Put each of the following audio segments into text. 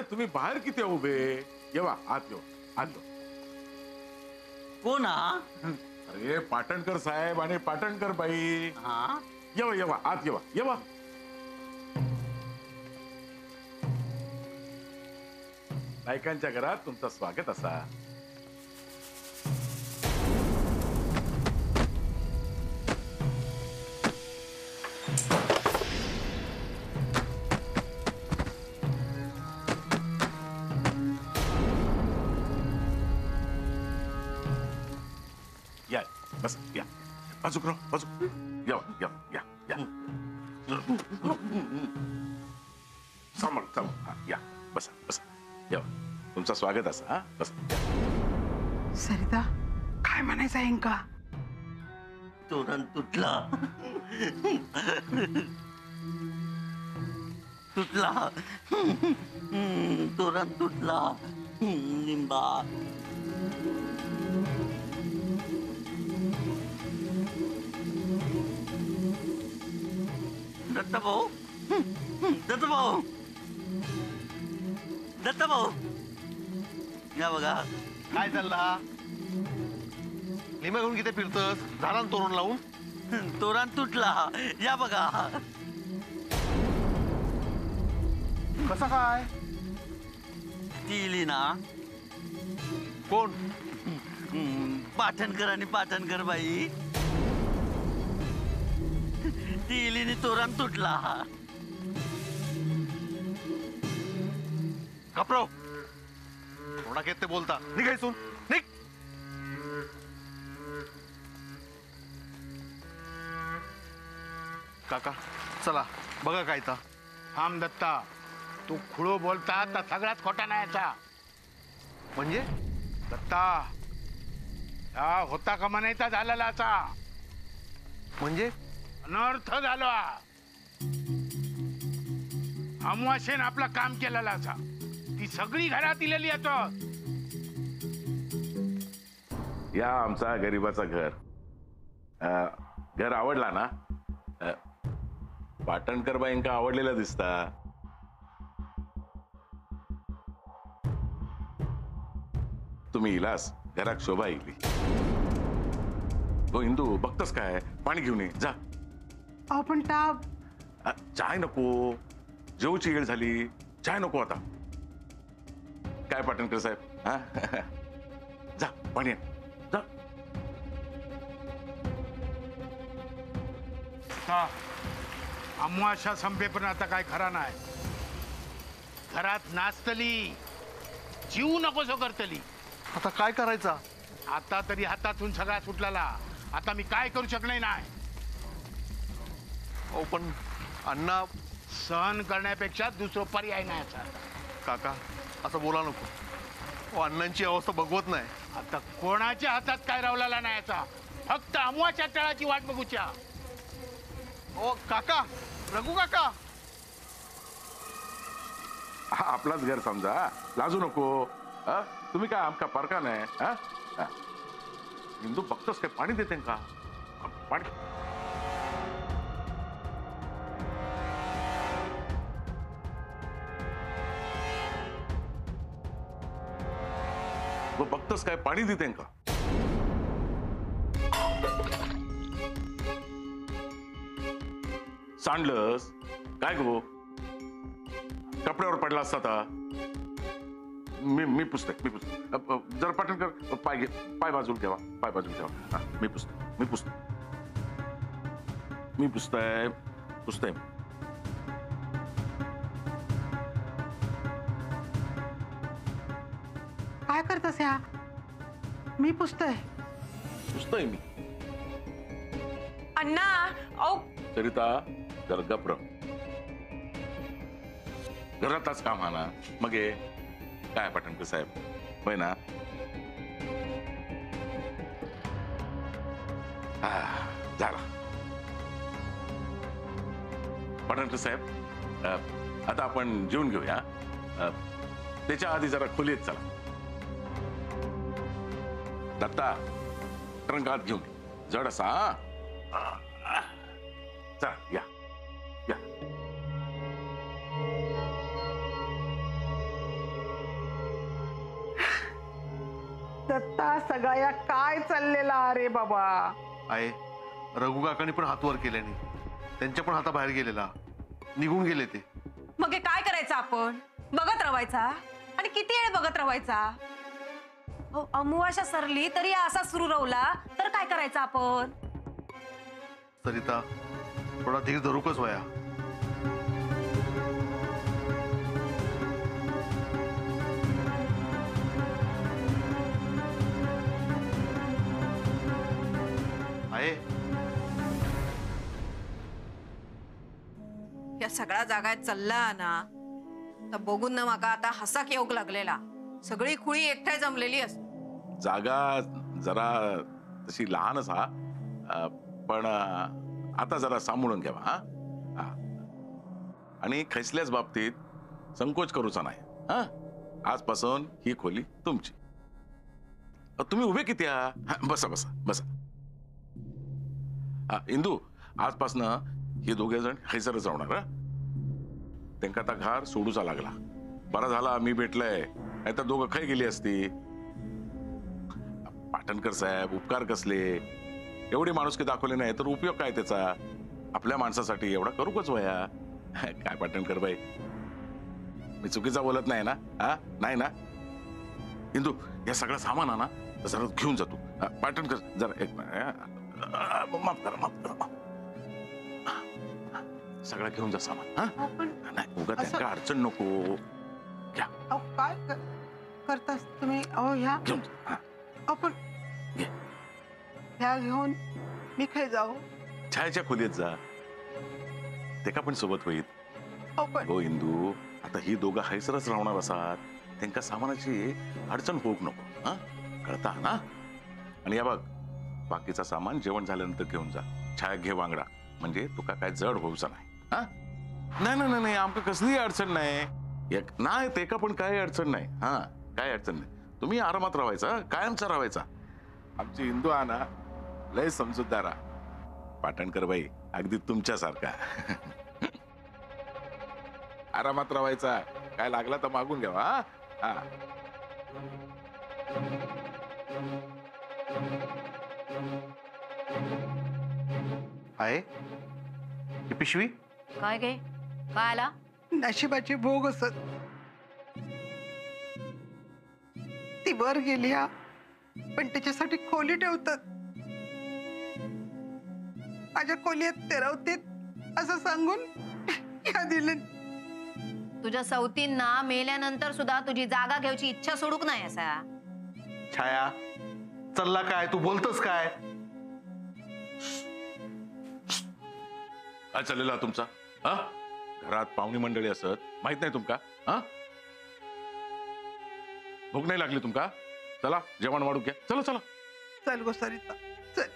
अरे तुम्ही बाहेर किती उभे? येवा आत येवा, आत येवा. कोण हा? अरे पाटणकर साहेब आणि पाटणकर बाई. हा येवा येवा, आत येवा, येवा. बायकांच्या घरात तुमचं स्वागत असा. या बस या बाजूक राह बाजूक या या या या समोर समोर हा या बसा बसा या तुमचं स्वागत असा. हा बसा. सरिता काय म्हणायचं आहे का? तोरण तुटला तुटला तोरण तुटला लिंबा. दत्ताभाऊ दत्ताभाऊ दत्ताभाऊ या बघा. काय चालला? लिंबा घेऊन किती फिरतस? झाला ना तोरण लावून? तोरण तुटला या बघा. कसा काय? ती इली ना कोण? पाटणकर आणि पाटणकर बाई. ती इलीने तोरण तुटला. कपरो थोडा घेत ते बोलता निघायचून निघ. काका चला बघा काय तर. थांब दत्ता, तू खुळो बोलता तर सगळ्यात खोटा नाही याचा. म्हणजे दत्ता हा होता का म्हणायचा झालेलाचा म्हणजे अनर्थ झाला. अमवाशेन आपला काम केलेला असा ती सगळी घरात इलेली येतो. या आमचा गरीबाचा घर. घर आवडला ना? पाटणकर बाईंका आवडलेला दिसता. तुम्ही इलास घरात शोभा येईल. हो इंदू बघतस काय? पाणी घेऊन ये जा. अहो पण ता चाय नको. जेवची वेळ झाली. चाय नको आता. काय पाटणकर साहेब? हा जा पाणी आण. जा. अमावस्या संपेपर्यंत आता काय खरा नाही. घरात नाचतली जीव नकोसो करतली. आता काय करायचा? आता तरी हातातून सगळा सुटलेला. आता मी काय करू शकणार नाही. हो पण अण्णा. सहन करण्यापेक्षा दुसरं पर्याय नाही याचा. काका असं बोला नको. हो अण्णांची अवस्था बघवत नाही. आता कोणाच्या हातात काय रावलेला नाही याचा. फक्त अमवाच्या टळाची वाट बघूच्या. ओ काका रघु काका. हा आपलाच घर समजा. लाजू नको. तुम्ही काय आमका पारका नाही. हिंदू बघतोस काय? पाणी देते का? पाणी. बघतोस काय? पाणी देते का? सांडलंस काय गो? कपड्यावर पडला असता आता. मी पुसते. जरा पाटणकर पाय घे. पाय बाजूला ठेवा. पाय बाजूला ठेवा. मी पुसतोय. काय करतस ह्या? मी पुसतोय. मी. अण्णा औ सरिता जरा गप रह. घरातच काम हा ना. मग हे काय पाटणकर साहेब? होय ना? झाला. पाटणकर साहेब आता आपण जेवून घेऊया. त्याच्या आधी जरा खोलीत चला. दत्ता ट्रंकात घेऊन जड असा. चला या या. सगळा या काय चाललेला अरे बाबा? आहे रघु काकांनी पण हात वर केल्याने त्यांच्या पण हाताबाहेर गेलेला, निघून गेले ते. मग हे काय करायचं आपण? बघत राहायचा आणि किती वेळ बघत राहायचा? हो, अमुवाशा सरली तरी असा सुरू राहला तर काय करायचं आपण? सरिता थोडा धीर धरूकच वया. आहे या सगळ्या जागा चालला ना तर बघून ना माका आता हसाक येऊक लागलेला. सगळी खुळी एकठाय जमलेली अस. जागा जरा तशी लहानच हा, पण आता जरा सांभाळून घ्यावा. हा हा. आणि खैसल्याच बाबतीत संकोच करूचा नाही. हा, आजपासून ही खोली तुमची. तुम्ही उभे किती हा? बसा बसा बसा. इंदू, आजपासून हे दोघे जण हैसरच राहणार. त्यांना आता घार सोडूचा लागला. बरा झाला मी भेटलंय, नाही तर दोघं खै गेली असती. पाटणकर साहेब उपकार कसले, एवढी माणुसकी दाखवली नाही तर उपयोग काय त्याचा? आपल्या माणसासाठी एवढा करूकच वया. काय पाटणकर बाई, मी चुकीचा बोलत नाही ना? हा, नाही ना? इंदू, या सगळं सामान ना जरा घेऊन जातो. पाटणकर जरा एक माफ करा, माफ करा. सगळं घेऊन जा सामान. हा, नाही उगा त्यांना अडचण नको. घ्या, अहो काय करतास तुम्ही? अहो ह्या घेऊन जा. हा, आपण घे. ह्या घेऊन मी खाय जाऊ? छायाच्या खोलीत जा, ते का पण सोबत होईल. अहो पण हो इंदू, आता ही दोघं हैसरच राहणार असात, त्यांना सामानाची अडचण होऊक नको. हा, कळता ना? आणि या बघ, बाकीचा सामान जेवण झाल्यानंतर घेऊन जा. छाया घे वांगडा, म्हणजे तुका काय जड होऊचा नाही. हा, नाही नाही नाही, आमका कसली अडचण नाही. नाही ते का पण काही अडचण नाही. हा, काय अडचण नाही. तुम्ही आरामात राहायचा, कायमचा राहायचा. आमची इंदू आना लय समजूतदार. पाटणकर बाई अगदी तुमच्यासारखा. आरामात राहायचा, काय लागला तर मागून घ्यावा. हा हा. आहे ही पिशवी. काय गे काय आला? नशिबाची भोग असत. ती वर गेली हा, पण त्याच्यासाठी खोली ठेवतात. माझ्या खोलीत ते राहतील असं सांगून या दिले. तुझ्या सवतींना मेल्यानंतर सुद्धा तुझी जागा घ्यायची इच्छा सोडूक नाही असा. छाया चल्ला काय, तू बोलतस काय? काय चाललेला तुमचा? हा, घरात पाहुणी मंडळी असत, माहित नाही तुमका? हा, भूक नाही लागली तुमका? चला जेवण वाढू घ्या. चला चला. चल गो सरिता चल.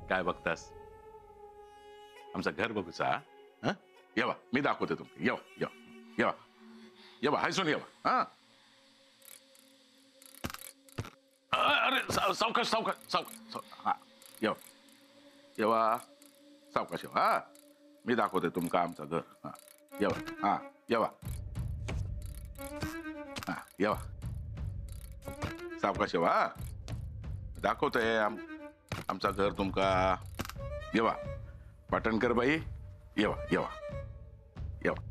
काय बघतास? आमचं घर बघूचा. हा, येवा मी दाखवते तुमका. येवा येवा येवा येवा, हायसून येवा. हा, अरे सावकाश सावकाश सावकाश. हा, येवा येवा, सावकाश येवा. हा, मी दाखवते तुमका आमचं घर. हा, येवा. हा, येवा. हा, येवा, सावकाश येवा. हा, दाखवतोय आमचं घर तुमका. येवा पाटणकर बाई, येवा येवा येवा.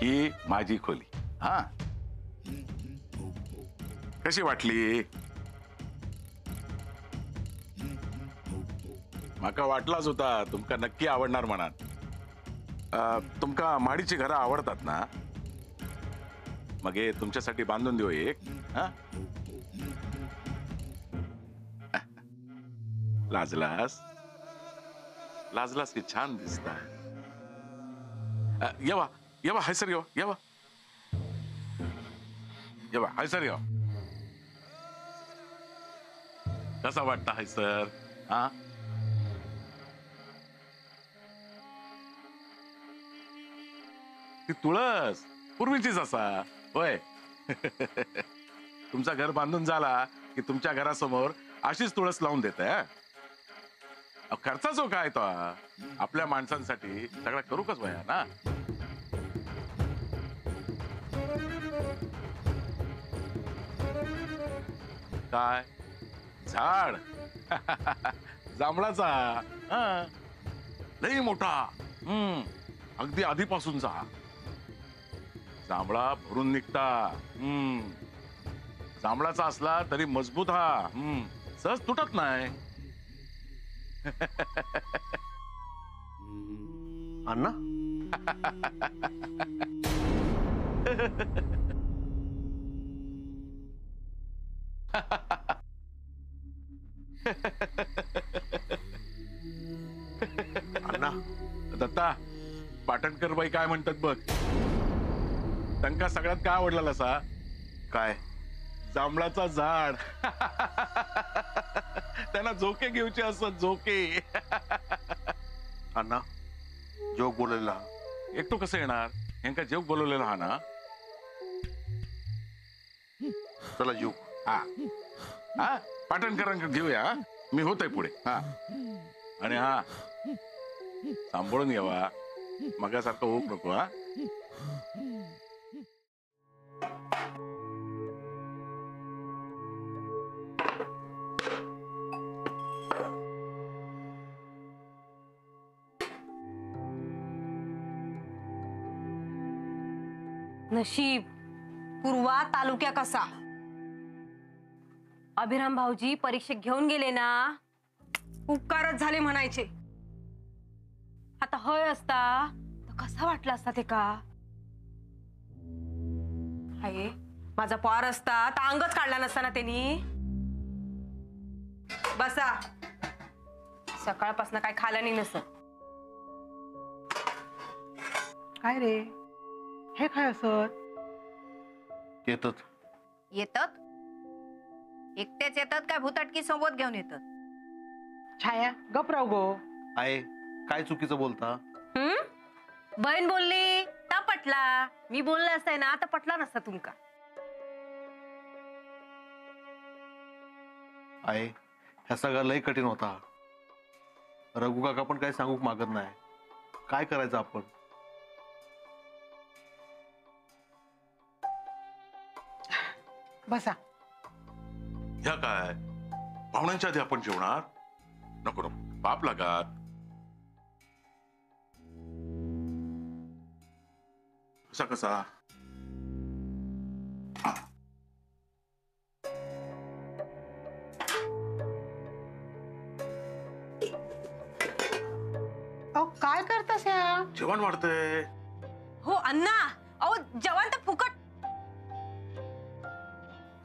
ही माझी खोली. हा, कशी वाटली? माका वाटलाच होता तुमका नक्की आवडणार म्हणत. तुमका माडीची घरं आवडतात ना? मग हे तुमच्यासाठी बांधून देऊ एक. हा, लाजलास लाजलास की छान दिसताय. येवा येवा, हैसर येवा येवा येवा, हैसर येवा. कसा वाटता हैसर? हा, ती तुळस पूर्वीचीच असा होय. तुमचा घर बांधून झाला की तुमच्या घरासमोर अशीच तुळस लावून देत. खर्चाचो काय तो आपल्या माणसांसाठी सगळं करू कस वया ना. काय झाड जांभळाचा. हा. लई मोठा. अगदी आधीपासूनचा. जांभळा भरून निघता. जांभळाचा असला तरी मजबूत हा. सहज तुटत नाही. अण्णा अण्णा दत्ता पाटणकर बाई काय म्हणतात बघ. त्यांका सगळ्यात काय आवडला असा काय जांभळाचा झाड. त्यांना झोके घेऊचे असत झोके. अण्णा जोक बोललेला एकटो कसं येणार. यांका जेव बोलवलेला हा ना. चला जोक. हा हा पाटणकरांक घेऊया. हा? मी होतोय पुढे. हा आणि हा सांभाळून घ्यावा. मगासारखं होऊ नको. हा नशीब पूर्वा तालुक्या कसा. अभिराम भाऊजी परीक्षेत घेऊन गेले ना उपकारच झाले म्हणायचे. आता हय असता तर कसा वाटला असता ते का. हाय माझा पार असता तर अंगच काढला नसता ना त्यांनी. बसा सकाळपासून काय खाल्लं नाही नसत. काय रे हे काय असत. येतात येतात एकटेच येतात काय भूताटकी सोबत घेऊन येतात. छाया गपराव गो. आहे काय चुकीचं बोलता. बहीण बोलली तर पटला. मी बोलले असताय ना तर पटला नसता तुमका. आहे ह्या सगळं लय कठीण होता. रघु काका पण काही सांगूक मागत नाही. काय करायचं आपण. बसा. ह्या काय पाहुण्यांच्या आधी आपण जेवणार. नको नको पाप लागात. कसा कसा अहो काय करतास या. जेवण वाढतंय. हो अण्णा अहो जवान तर फुकट.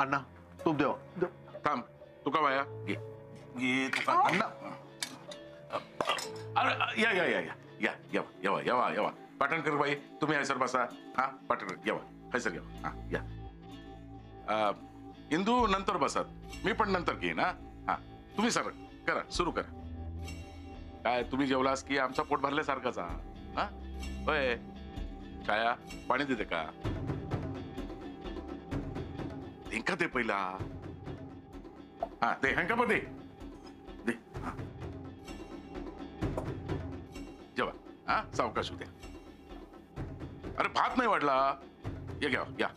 अण्णा तूप देवा. थांब तुका बाया घे घे तुका. अण्णा अरे या या या या या येवा येवा येवा येवा. पाटणकर बाई तुम्ही हैसर बसा. हा पाटणकर येवा हैसर येवा. हा या. इंदू नंतर बसत. मी पण नंतर घेईन. हा तुम्ही सर करा सुरू करा. काय तुम्ही जेवलास की आमचा पोट भरल्यासारखाच. हा होय. छाया पाणी देते का. इंका दे पहिला. हा दे हंका पण दे दे. हा. जेवा. हा सावकाश होत्या. अरे भात नाही वाढला. या घ्या या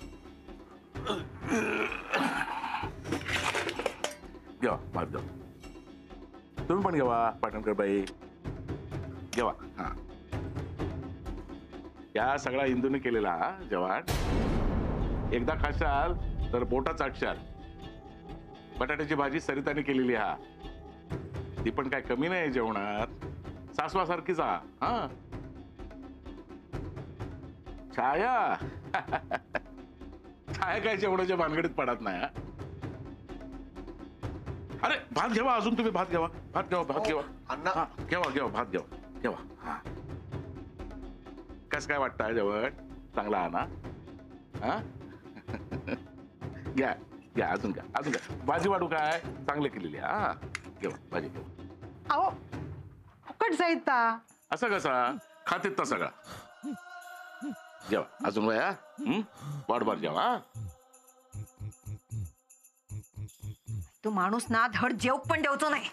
घ्या भात घ्या. तुम्ही पण घेवा पाटणकर बाई घेवा. हा या सगळा इंदूने केलेला जेवण. एकदा खाशाल तर बोटा चाटशाल. बटाट्याची भाजी सरिताने केलेली. हा ती पण काय कमी नाही जेवणात. सासवासारखीच. हा छाया छाया काय जेवणाच्या भानगडीत पडत नाही. अरे भात घ्यावा अजून. तुम्ही भात घ्यावा भात घ्यावा भात घ्यावा. अण्णा हा घ्यावा घ्यावा भात घ्यावा घ्यावा. हा कस काय वाटतंय जेवण. चांगला आहे ना. हा घ्या घ्या अजून घ्या अजून घ्या. भाजी वाढू काय चांगली केलेली. हा घेवा भाजी घेवा. अहो फुकट जायता. असं कसा खातेत तर सगळा. जेवा अजून वया. वाढ जेवा. तो माणूस ना धड जेवक पण देवतो नाही.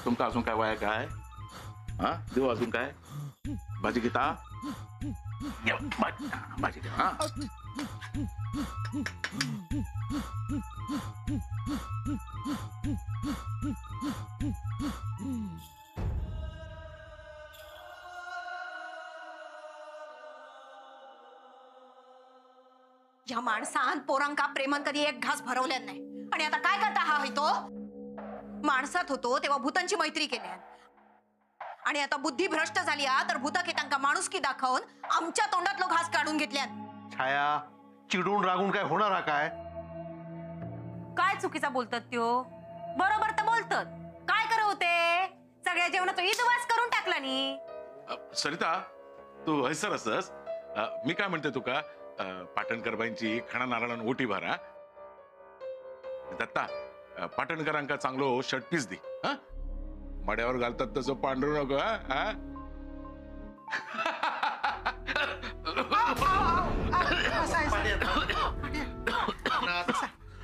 तुमका अजून काय वाया काय हा देऊ अजून काय भाजी घेता या, भाजी घ्या हा या माणसांत पोरांका प्रेमान कधी एक घास भरवल्या नाही आणि आता काय करता हा तो माणसात होतो तेव्हा भूतांची मैत्री केल्या आणि आता बुद्धी भ्रष्ट झाली तर भूताखेतांका माणुसकी दाखवून आमच्या तोंडातलो घास काढून घेतल्या. छाया चिडून रागून काय होणार हा काय? काय चुकीचा बोलतात त्यो बरोबर तर बोलतात. काय करत होते सगळ्या जेवणाचा इतवास करून टाकला नी. सरिता तू हैसर असस मी काय म्हणते तुका पाटणकरबाईंची खणा नारळान ओटी भरा दत्ता पाटणकरांका चांगलो शर्ट पीस दे हा मड्यावर घालतात तसं पांढरू नको हा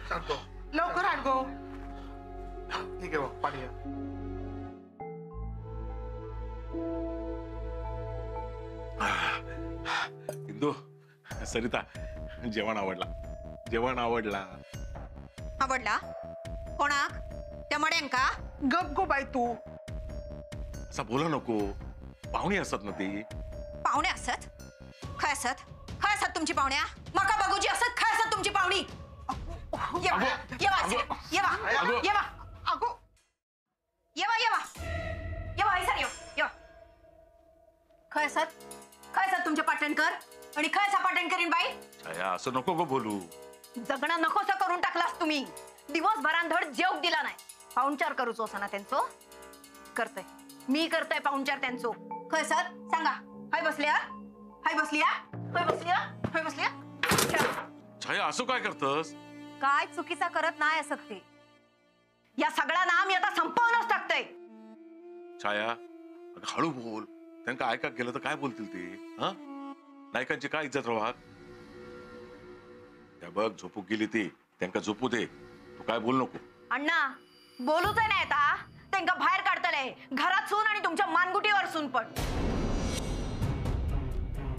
सांगतो लवकर आण गो. ठीक आहे बा, पाणी घ्या. इंदू सरिता जेवण आवडला जेवण आवडला. आवडला कोणाक त्या मड्यांका? गप गो बाई तू. असं बोला नको पाहुणी असत ना ती. पाहुणे असत काय असत काय असत तुमची पाहुण्या मका बघूची असत काय असत तुमची पाहुणी? येवा येवा येवा येवा अगो येवा येवा येवा ऐसा येवा काय असत तुमचे पाटणकर आणि काय असा पाटणकरीन बाई? छाया असं नको गो बोलू. जगणं नकोसं करून टाकलास तुम्ही. दिवसभरान धड जेव दिला नाही. पाहुणचार करूचो ना त्यांचो करतय मी करतय पाहुणचार त्यांचो. काय सर सांगा हाय बसल्या हाय बसल्या हाय बसल्या हाय बसल्या. छाया असं काय करतस? काय चुकीचा करत नाही असत ते. या सगळा नाम आता संपवूनच टाकतय. छाया अगं हळू बोल त्यांना ऐका गेलं तर काय बोलतील ते हा नायकांची काय इज्जत राहा. त्या बघ झोपू गेली ती त्यांना झोपू दे तू काय बोल नको. अण्णा बोलूच नाही आता त्यांना बाहेर काढतले घरात सून आणि तुमच्या मानगुटीवर सून पण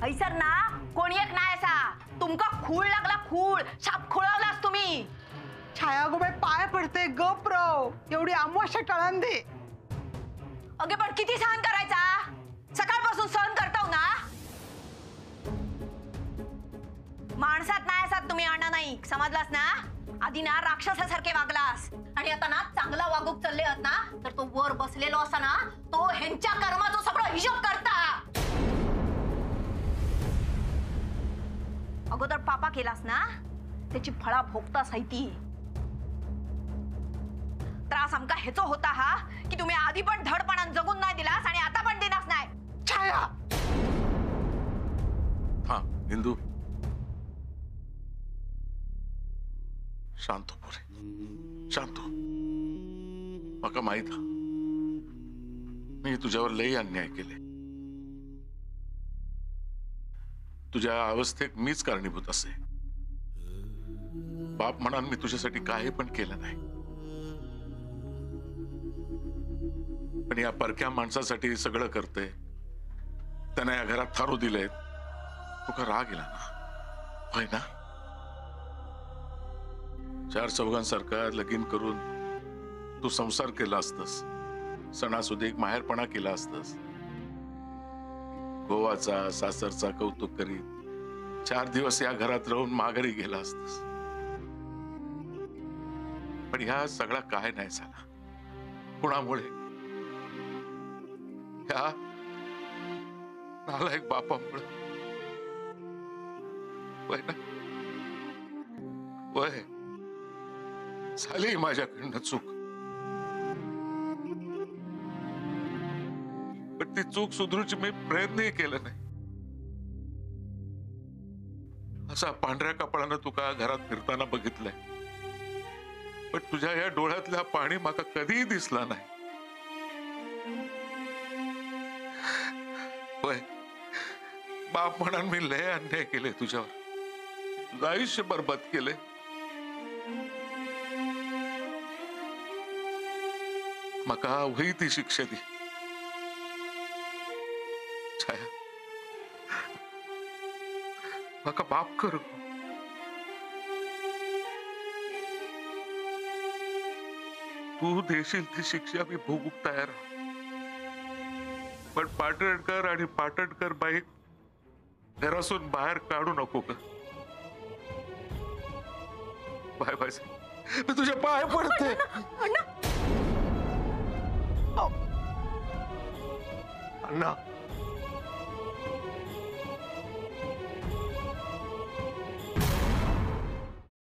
ऐसर ना कोणी एक नाही असा तुमका खूळ लागला खूळ साप खुळवलास तुम्ही. छाया गो बाई पाय पडते गप रव. एवढी अमावस्या टळण दे. अगे पण किती सहन करायचा सकाळपासून सहन करताव ना. माणसात नाही असात तुम्ही अण्णा नाही समजलास ना. आधी ना राक्षसासारखे वागलास आणि आता ना चांगला वागूक चालले आहात ना तर तो वर बसलेलो असा ना तो ह्यांच्या कर्माचा सगळं हिशोब करता. अगोदर पापा केलास ना त्याची फळा भोगता साहिती. त्रास आमका हेचो होता हा की तुम्ही आधी पण धडपणान जगून नाही दिलास आणि आता पण देनास नाही. छाया हा हिंदू शांत हो पोरे शांत हो. मका माहित हा मी तुझ्यावर लई अन्याय केले. तुझ्या अवस्थेत मीच कारणीभूत असे. बाप म्हणून मी तुझ्यासाठी काही पण केलं नाही पण या परक्या माणसासाठी सगळं करते. त्याने या घरात थारू दिले तुका राग गेला ना होय ना. 4 चौघांसारखा लगीन करून तू संसार केला असतस. सणासुदीक माहेरपणा केला असतस. गोवाचा सासरचा कौतुक करीत 4 दिवस या घरात राहून माघारी गेला असतस. पण ह्या सगळा काय नाही झाला कुणामुळे ह्या नालायक बापामुळे वय ना वय झाली माझ्याकडनं चूक. पण ती चूक सुधारूची मी प्रयत्नही केला नाही. असा पांढऱ्या कपाळानं तुका घरात फिरताना बघितलंय पण तुझ्या या डोळ्यातल्या पाणी माका कधीही दिसला नाही. वय बाप म्हणून मी लय अन्याय केले तुझ्यावर. तुझं आयुष्य बरबाद केले. मका वही ती शिक्षा दी. छाया मका माफ कर. तू देशील ती शिक्षा मी भोगूक तयार आहे. पण पाटणकर आणि पाटणकर बाई घरातून बाहेर काढू नको का. बाय बाय मी तुझ्या पाय पडते. अण्णा